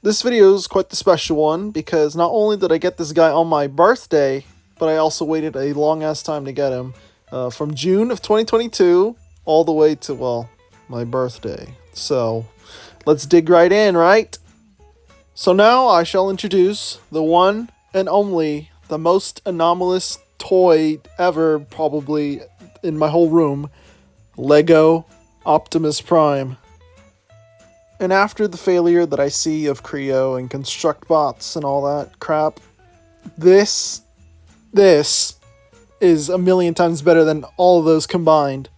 This video is quite the special one because not only did I get this guy on my birthday, but I also waited a long ass time to get him. From June of 2022 all the way to, well, my birthday. So, let's dig right in, right? So now I shall introduce the one and only, the most anomalous toy ever probably in my whole room, Lego Optimus Prime. And after the failure that I see of Creo and Constructbots and all that crap, this is a million times better than all of those combined.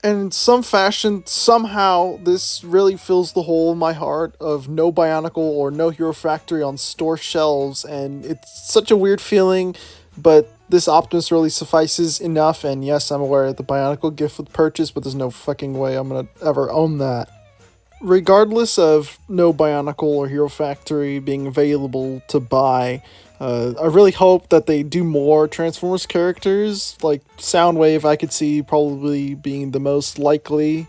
And in some fashion, somehow, this really fills the hole in my heart of no Bionicle or no Hero Factory on store shelves, and it's such a weird feeling, but this Optimus really suffices enough, and yes, I'm aware the Bionicle gift with purchase, but there's no fucking way I'm gonna ever own that. Regardless of no Bionicle or Hero Factory being available to buy, I really hope that they do more Transformers characters, like Soundwave I could see probably being the most likely,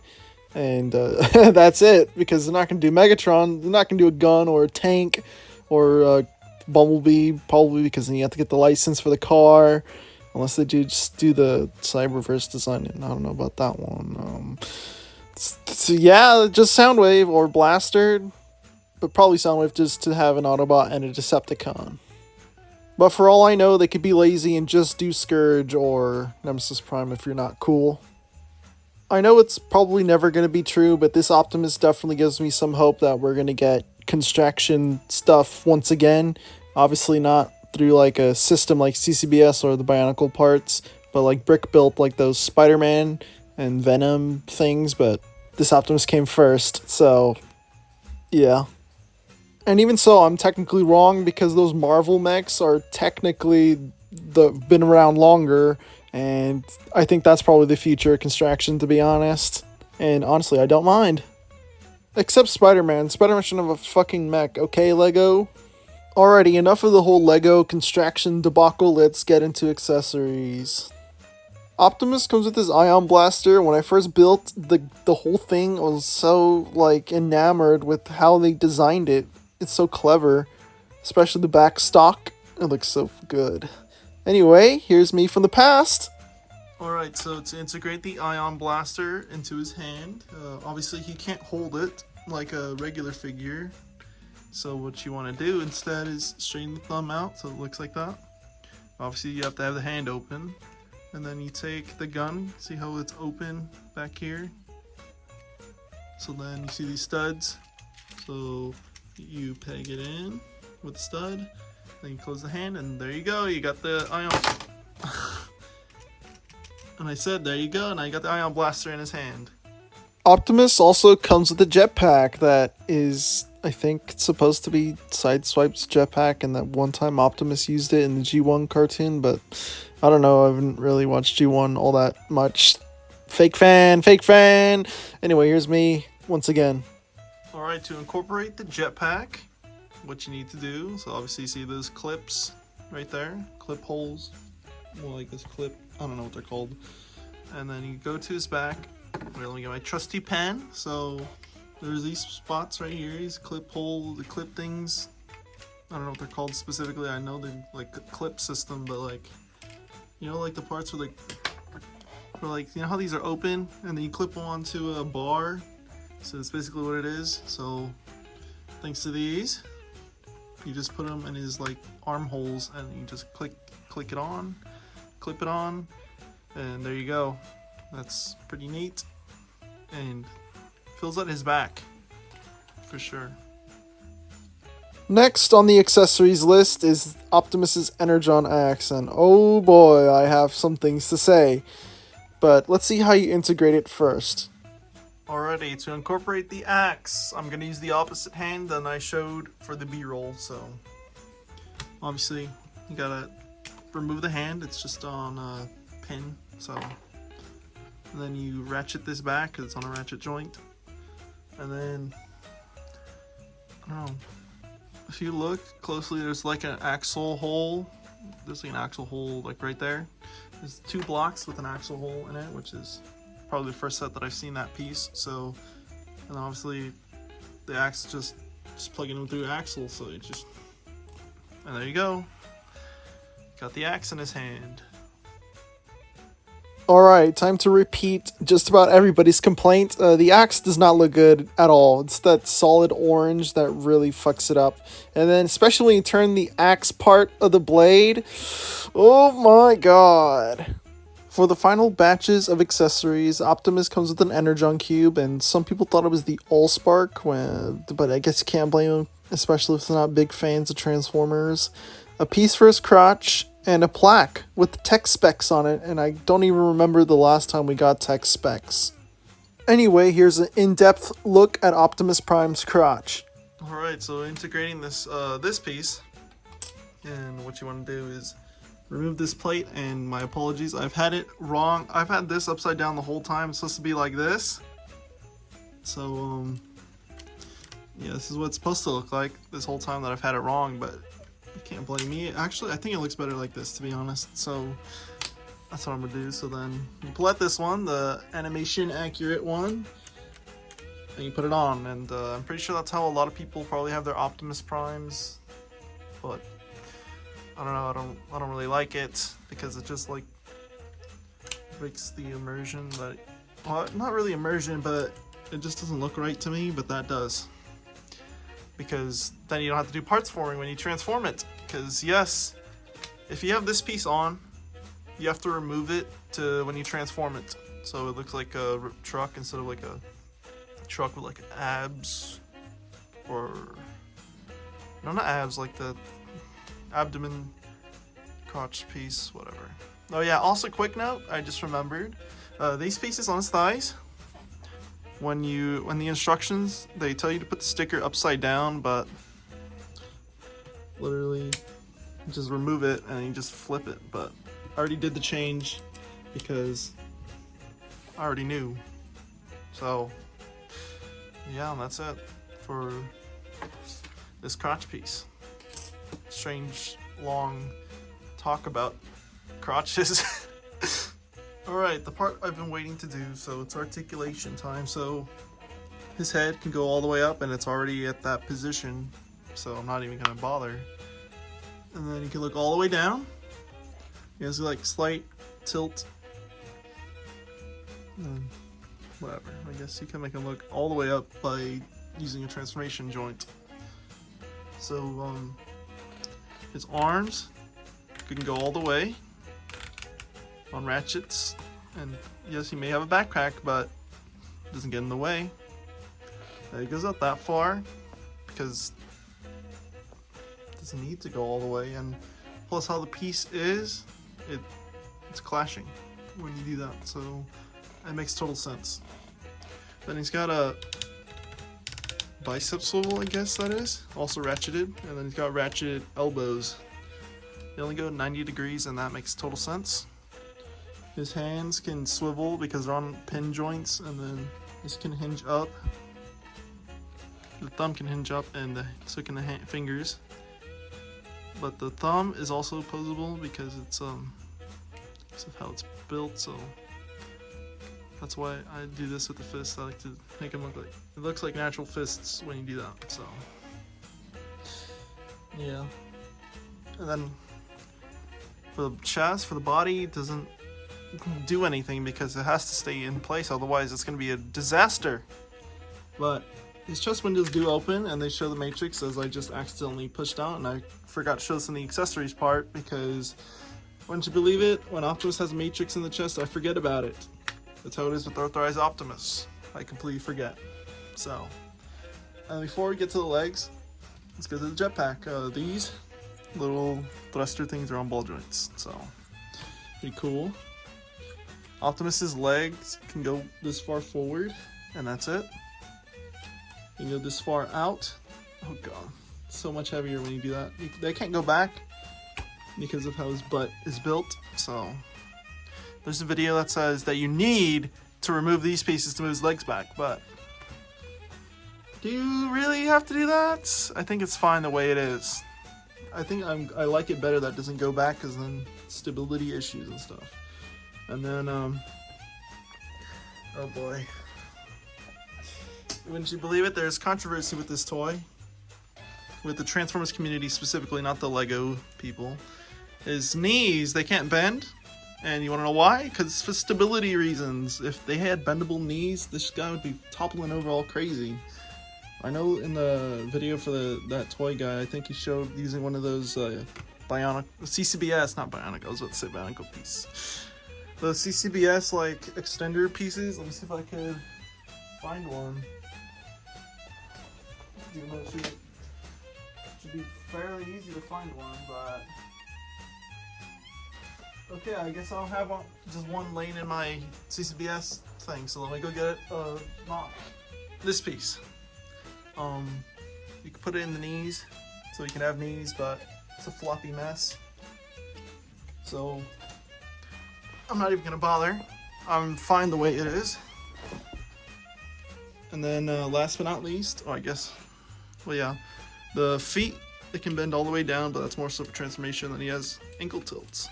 and that's it, because they're not going to do Megatron, they're not going to do a gun or a tank, or Bumblebee, probably because then you have to get the license for the car, unless they just do the Cyberverse design, and I don't know about that one. So yeah, just Soundwave or Blaster, but probably Soundwave just to have an Autobot and a Decepticon. But for all I know, they could be lazy and just do Scourge or Nemesis Prime if you're not cool. I know it's probably never going to be true, but this Optimus definitely gives me some hope that we're going to get construction stuff once again. Obviously not through like a system like CCBS or the Bionicle parts, but like brick built like those Spider-Man and Venom things, but this Optimus came first, so yeah. And even so, I'm technically wrong because those Marvel mechs are technically been around longer, and I think that's probably the future of construction, to be honest. And honestly, I don't mind. Except Spider-Man. Spider-Man shouldn't have a fucking mech, okay, Lego? Alrighty, enough of the whole Lego construction debacle, let's get into accessories. Optimus comes with his Ion Blaster. When I first built the whole thing, I was so like enamored with how they designed it. It's so clever, especially the back stock. It looks so good. Anyway, here's me from the past. Alright, so to integrate the Ion Blaster into his hand, obviously he can't hold it like a regular figure. So what you want to do instead is straighten the thumb out so it looks like that. Obviously you have to have the hand open. And then you take the gun, see how it's open back here? So then you see these studs. So you peg it in with the stud, then you close the hand, and there you go, you got the Ion. And I said, there you go, and I got the Ion Blaster in his hand. Optimus also comes with a jetpack that is, I think, supposed to be Sideswipe's jetpack, and that one time Optimus used it in the G1 cartoon, but I don't know, I haven't really watched G1 all that much. Fake fan! Anyway, here's me once again. Alright, to incorporate the jetpack, what you need to do, so obviously you see those clips right there, clip holes, more like this clip, I don't know what they're called. And then you go to his back. Wait, let me get my trusty pen. So there's these spots right here, these clip hole, the clip things. I don't know what they're called specifically. I know they're like a clip system, but like, you know, like the parts where like, you know how these are open and then you clip them onto a bar. So that's basically what it is. So thanks to these, you just put them in his like armholes and you just click it on, clip it on, and there you go. That's pretty neat and fills out his back for sure. Next on the accessories list is Optimus's Energon axe, and oh boy, I have some things to say. But let's see how you integrate it first. Alrighty, to incorporate the axe, I'm going to use the opposite hand than I showed for the B-roll, so obviously you gotta remove the hand, it's just on a pin, so, and then you ratchet this back because it's on a ratchet joint, and then, I don't know, if you look closely, there's like an axle hole, like right there. There's 2 blocks with an axle hole in it, which is probably the first set that I've seen that piece. So, and obviously the axe just just plugging them through axle, so it just, and there you go. Got the axe in his hand. Alright, time to repeat just about everybody's complaint. The axe does not look good at all. It's that solid orange that really fucks it up. And then especially when you turn the axe part of the blade, oh my god. For the final batches of accessories, Optimus comes with an Energon Cube, and some people thought it was the Allspark, but I guess you can't blame them, especially if they're not big fans of Transformers. A piece for his crotch, and a plaque with tech specs on it, and I don't even remember the last time we got tech specs. Anyway, here's an in-depth look at Optimus Prime's crotch. Alright, so integrating this this piece, and what you want to do is remove this plate, and my apologies, I've had it wrong. I've had this upside down the whole time. It's supposed to be like this. So, yeah, this is what it's supposed to look like this whole time that I've had it wrong, but you can't blame me. Actually, I think it looks better like this, to be honest. So, that's what I'm gonna do. So then, you pull out this one, the animation accurate one, and you put it on. And I'm pretty sure that's how a lot of people probably have their Optimus Primes, but I don't know, I don't really like it because it just like breaks the immersion that, well, not really immersion, but it just doesn't look right to me, but that does. Because then you don't have to do parts forming when you transform it. Because yes, if you have this piece on, you have to remove it to when you transform it. So it looks like a truck instead of like a truck with like abs, or no, not abs, like the abdomen, crotch piece, whatever. Oh yeah, also quick note, I just remembered, these pieces on his thighs, when the instructions, they tell you to put the sticker upside down, but literally just remove it and you just flip it. But I already did the change because I already knew. So yeah, and that's it for this crotch piece. Strange long talk about crotches. Alright, the part I've been waiting to do, so it's articulation time. So his head can go all the way up and it's already at that position, so I'm not even gonna bother. And then you can look all the way down. He has like slight tilt. Whatever, I guess you can make him look all the way up by using a transformation joint. So his arms can go all the way on ratchets, and yes, he may have a backpack, but it doesn't get in the way. It goes up that far because it doesn't need to go all the way, and plus how the piece is, it's clashing when you do that, so it makes total sense. Then he's got a bicep swivel, I guess that is, also ratcheted, and then he's got ratcheted elbows. They only go 90 degrees, and that makes total sense. His hands can swivel because they're on pin joints, and then this can hinge up. The thumb can hinge up, and so can the fingers. But the thumb is also opposable because it's of how it's built, so that's why I do this with the fist. I like to make them look like, it looks like natural fists when you do that, so yeah. And then for the chest, for the body, it doesn't do anything because it has to stay in place, otherwise it's going to be a disaster. But his chest windows do open, and they show the matrix, as I just accidentally pushed out, and I forgot to show this in the accessories part because, wouldn't you believe it, when Optimus has a matrix in the chest, I forget about it. That's how it is with Authorized Optimus. I completely forget. So, before we get to the legs, let's go to the jetpack. These little thruster things are on ball joints, so pretty cool. Optimus's legs can go this far forward, and that's it. You can go this far out. Oh god, so much heavier when you do that. They can't go back because of how his butt is built, so there's a video that says that you need to remove these pieces to move his legs back, but do you really have to do that? I think it's fine the way it is. I think I like it better that it doesn't go back, because then stability issues and stuff. And then, oh boy. Wouldn't you believe it? There's controversy with this toy. with the Transformers community specifically, not the Lego people. His knees, they can't bend. And you want to know why? Because for stability reasons. If they had bendable knees, this guy would be toppling over all crazy. I know in the video for that toy guy, I think he showed using one of those Bionic CCBS, not Bionic. I was about to say Bionicle piece. The CCBS like extender pieces. Let me see if I could find one. Even though it should be fairly easy to find one, but. Okay, I guess I'll have just one lane in my CCBS thing, so let me go get it. Not this piece. You can put it in the knees, so you can have knees, but it's a floppy mess. So I'm not even gonna bother. I'm fine the way it is. And then last but not least, well, yeah, the feet, it can bend all the way down, but that's more so for transformation. Then he has ankle tilts.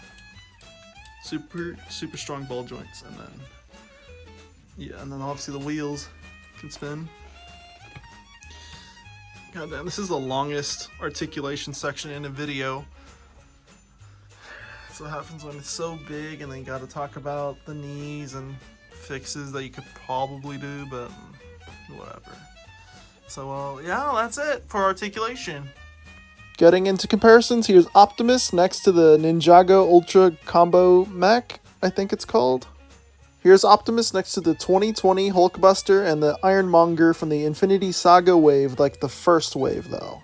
Super strong ball joints, and then and then obviously the wheels can spin. God damn, this is the longest articulation section in a video. That's what happens when it's so big, and then you got to talk about the knees and fixes that you could probably do, but whatever. So yeah, that's it for articulation. Getting into comparisons, here's Optimus next to the Ninjago Ultra Combo Mech, I think it's called. Here's Optimus next to the 2020 Hulkbuster and the Ironmonger from the Infinity Saga wave, like the first wave though.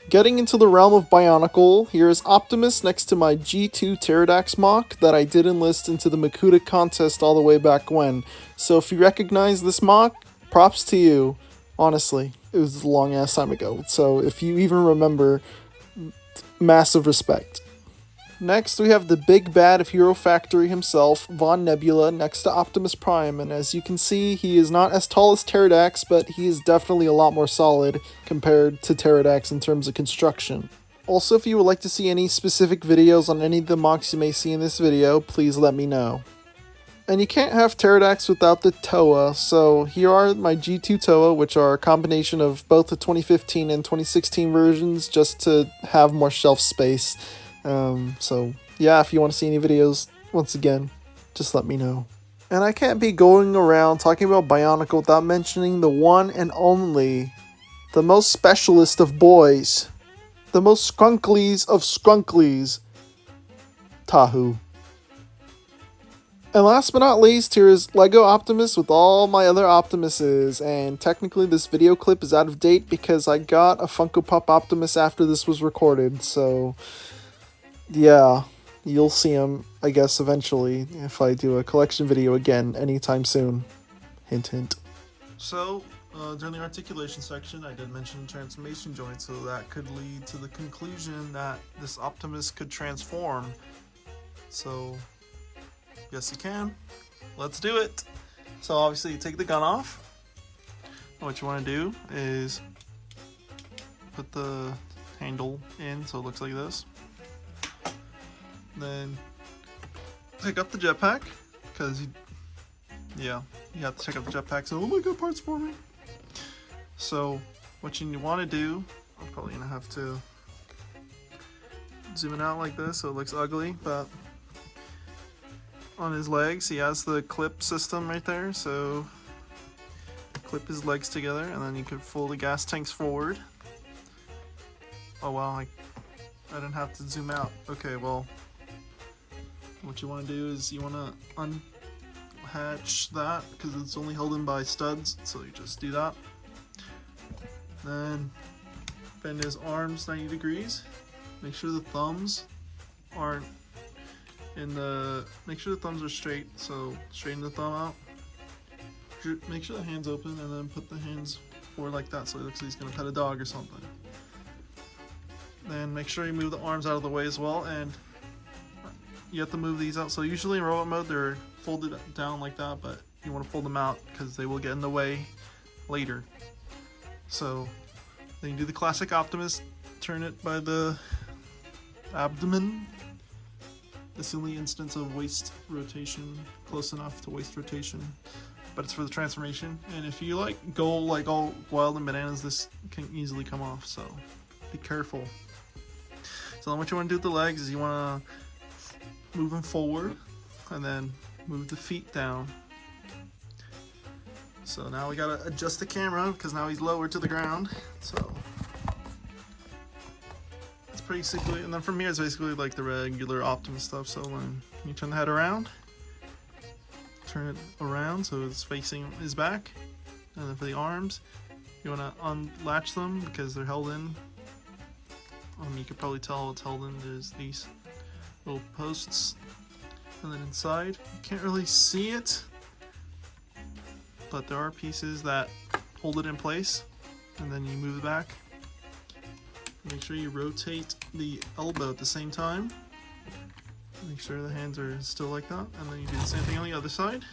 Getting into the realm of Bionicle, here's Optimus next to my G2 Pterodax mock that I did enlist into the Makuta contest all the way back when. So if you recognize this mock, props to you, honestly. It was a long ass time ago, so if you even remember, massive respect. Next, we have the big bad of Hero Factory himself, Von Nebula, next to Optimus Prime, and as you can see, he is not as tall as Pterodax, but he is definitely a lot more solid compared to Pterodax in terms of construction. Also, if you would like to see any specific videos on any of the mocks you may see in this video, please let me know. And you can't have Pterodax without the Toa, so here are my G2 Toa, which are a combination of both the 2015 and 2016 versions, just to have more shelf space. So yeah, if you want to see any videos, once again, just let me know. And I can't be going around talking about Bionicle without mentioning the one and only, the most specialist of boys, the most skrunklies of skrunklies, Tahu. And last but not least, here is Lego Optimus with all my other Optimuses, and technically this video clip is out of date because I got a Funko Pop Optimus after this was recorded, so yeah, you'll see him, I guess, eventually if I do a collection video again anytime soon. Hint, hint. So, during the articulation section, I did mention transformation joints, so that could lead to the conclusion that this Optimus could transform. So, yes you can. Let's do it. So obviously you take the gun off. What you want to do is put the handle in so it looks like this. Then pick up the jetpack, because you have to pick up the jetpack, so oh my god, parts for me. So what you want to do, I'm probably gonna have to zoom it out like this so it looks ugly, but on his legs he has the clip system right there, so clip his legs together and then you can pull the gas tanks forward. Oh wow, I didn't have to zoom out. Okay, well, what you want to do is you want to unhatch that because it's only held in by studs, so you just do that. Then bend his arms 90 degrees. Make sure the thumbs aren't make sure the thumbs are straight, so straighten the thumb out. Make sure the hand's open and then put the hands forward like that so it looks like he's gonna pet a dog or something. Then make sure you move the arms out of the way as well, and you have to move these out. So usually in robot mode they're folded down like that, but you want to fold them out because they will get in the way later. So then you do the classic Optimus, turn it by the abdomen. This is the only instance of waist rotation, close enough to waist rotation, but it's for the transformation. And if you go like all wild and bananas, this can easily come off. So be careful. So then what you want to do with the legs is you want to move them forward and then move the feet down. So now we gotta adjust the camera because now he's lower to the ground. So it's basically, and then from here it's basically like the regular Optimus stuff. So when you turn the head around, turn it around so it's facing his back, and then for the arms, you want to unlatch them because they're held in. You could probably tell it's held in. There's these little posts, and then inside you can't really see it, but there are pieces that hold it in place, and then you move it back. Make sure you rotate the elbow at the same time. Make sure the hands are still like that, and then you do the same thing on the other side.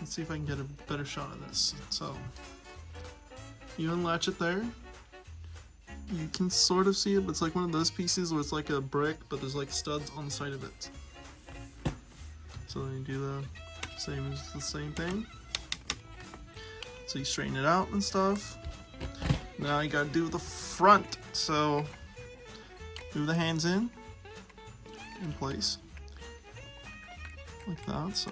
Let's see if I can get a better shot of this. So you unlatch it there. You can sort of see it, but it's like one of those pieces where it's like a brick, but there's like studs on the side of it. So then you do the same thing. So you straighten it out and stuff. Now you gotta do the front. So move the hands in place like that. So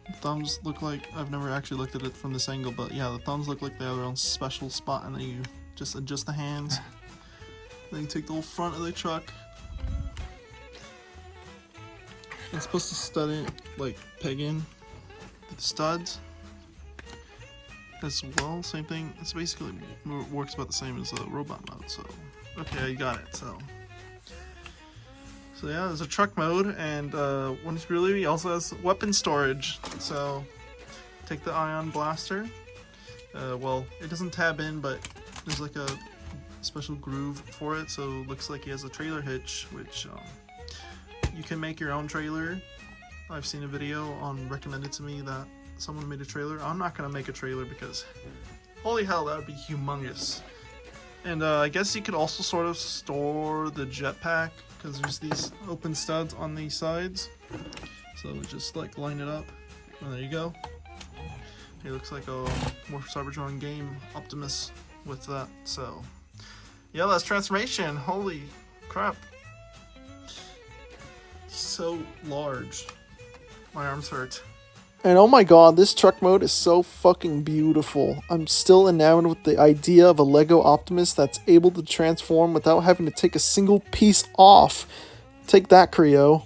the thumbs look like, I've never actually looked at it from this angle, but yeah, the thumbs look like they have their own special spot, and then you just adjust the hands. Then you take the whole front of the truck. It's supposed to stud in, like peg in the studs as well. Same thing. It's basically works about the same as the robot mode. So okay, you got it. So yeah, there's a truck mode, and when it's really, he also has weapon storage. So take the ion blaster. Well, it doesn't tab in, but there's like a special groove for it, so it looks like he has a trailer hitch, which you can make your own trailer. I've seen a video recommended to me that someone made a trailer. I'm not gonna make a trailer because holy hell, that would be humongous. And I guess you could also sort of store the jetpack because there's these open studs on these sides. So just like line it up, and there you go. It looks like a more Cybertron game Optimus with that. So yeah, that's transformation. Holy crap. So large. My arms hurt. And oh my god, this truck mode is so fucking beautiful. I'm still enamored with the idea of a Lego Optimus that's able to transform without having to take a single piece off. Take that, Creo.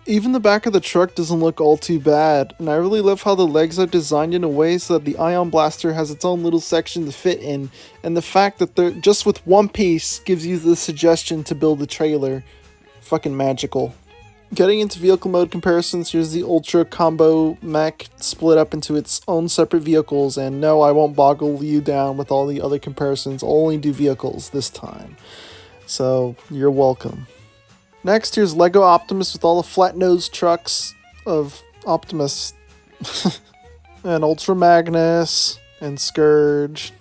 Even the back of the truck doesn't look all too bad, and I really love how the legs are designed in a way so that the Ion Blaster has its own little section to fit in, and the fact that they're just with one piece gives you the suggestion to build a trailer. Fucking magical. Getting into vehicle mode comparisons, here's the Ultra Combo Mech split up into its own separate vehicles, and no, I won't boggle you down with all the other comparisons, I'll only do vehicles this time. So, you're welcome. Next, here's Lego Optimus with all the flat-nosed trucks of Optimus. And Ultra Magnus, and Scourge.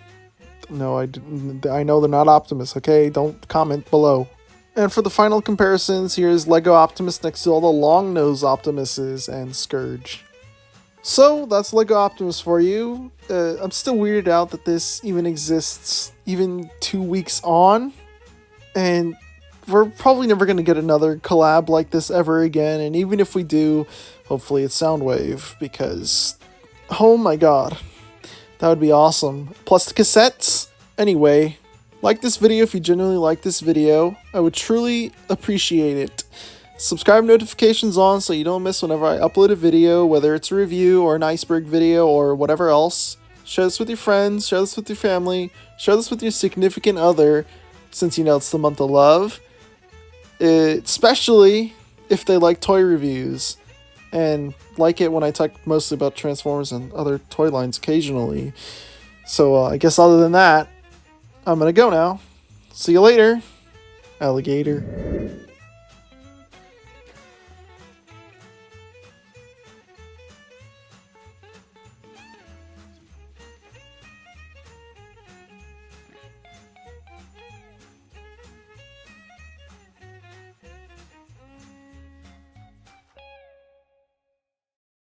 No, I know they're not Optimus, okay? Don't comment below. And for the final comparisons, here's Lego Optimus next to all the long-nosed Optimuses and Scourge. So, that's Lego Optimus for you. I'm still weirded out that this even exists, even 2 weeks on. And we're probably never going to get another collab like this ever again. And even if we do, hopefully it's Soundwave, because, oh my god, that would be awesome. Plus the cassettes. Anyway, like this video if you genuinely like this video. I would truly appreciate it. Subscribe, notifications on so you don't miss whenever I upload a video, whether it's a review or an iceberg video or whatever else. Share this with your friends, share this with your family, share this with your significant other, since you know it's the month of love. Especially if they like toy reviews, and like it when I talk mostly about Transformers and other toy lines occasionally. So I guess other than that, I'm gonna go now. See you later, alligator.